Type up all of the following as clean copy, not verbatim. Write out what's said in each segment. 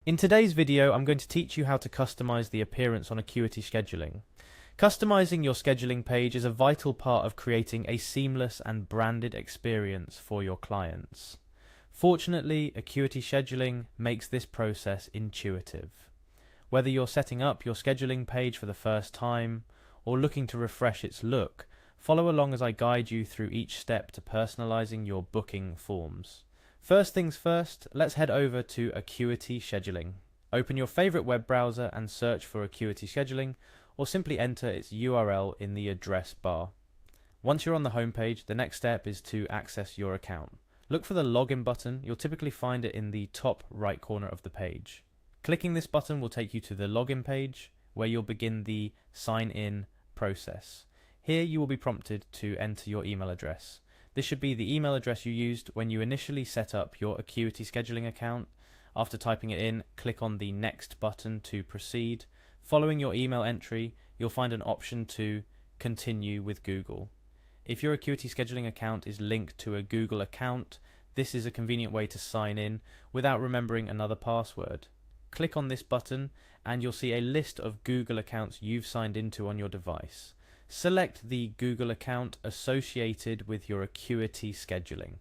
In today's video, I'm going to teach you how to customize the appearance on Acuity scheduling. Customizing your scheduling page is a vital part of creating a seamless and branded experience for your clients. Fortunately, Acuity scheduling makes this process intuitive. Whether you're setting up your scheduling page for the first time or looking to refresh its look, follow along as I guide you through each step to personalizing your booking forms. First things first, let's head over to Acuity Scheduling. Open your favorite web browser and search for Acuity Scheduling, or simply enter its URL in the address bar. Once you're on the homepage, the next step is to access your account. Look for the login button. You'll typically find it in the top right corner of the page. Clicking this button will take you to the login page, where you'll begin the sign in process. Here you will be prompted to enter your email address. This should be the email address you used when you initially set up your Acuity scheduling account. After typing it in, click on the next button to proceed. Following your email entry, you'll find an option to continue with Google. If your Acuity scheduling account is linked to a Google account, this is a convenient way to sign in without remembering another password. Click on this button and you'll see a list of Google accounts you've signed into on your device. Select the Google account associated with your Acuity scheduling.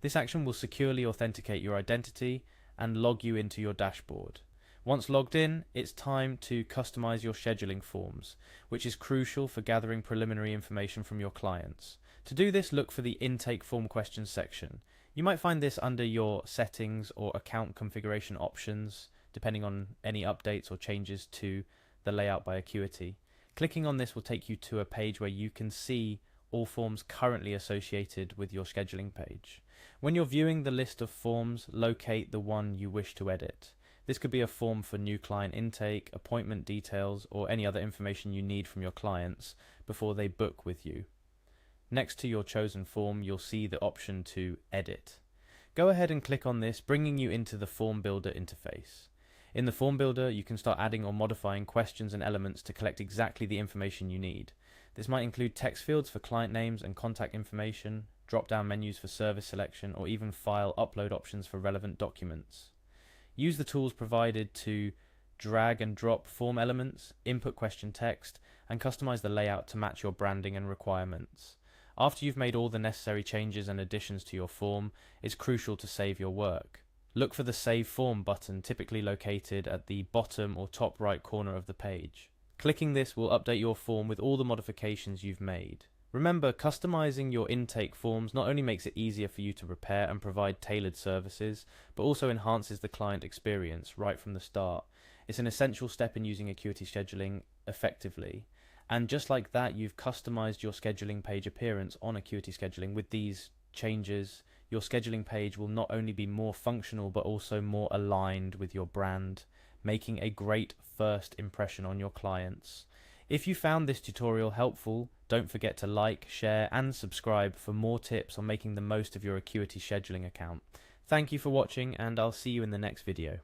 This action will securely authenticate your identity and log you into your dashboard. Once logged in, it's time to customize your scheduling forms, which is crucial for gathering preliminary information from your clients. To do this, look for the intake form questions section. You might find this under your settings or account configuration options, depending on any updates or changes to the layout by Acuity. Clicking on this will take you to a page where you can see all forms currently associated with your scheduling page. When you're viewing the list of forms, locate the one you wish to edit. This could be a form for new client intake, appointment details, or any other information you need from your clients before they book with you. Next to your chosen form, you'll see the option to edit. Go ahead and click on this, bringing you into the Form Builder interface. In the Form Builder, you can start adding or modifying questions and elements to collect exactly the information you need. This might include text fields for client names and contact information, drop-down menus for service selection, or even file upload options for relevant documents. Use the tools provided to drag and drop form elements, input question text, and customize the layout to match your branding and requirements. After you've made all the necessary changes and additions to your form, it's crucial to save your work. Look for the Save Form button, typically located at the bottom or top right corner of the page. Clicking this will update your form with all the modifications you've made. Remember, customizing your intake forms not only makes it easier for you to prepare and provide tailored services, but also enhances the client experience right from the start. It's an essential step in using Acuity scheduling effectively. And just like that, you've customized your scheduling page appearance on Acuity scheduling. With these changes, your scheduling page will not only be more functional but also more aligned with your brand, making a great first impression on your clients. If you found this tutorial helpful, don't forget to like, share and subscribe for more tips on making the most of your Acuity scheduling account. Thank you for watching, and I'll see you in the next video.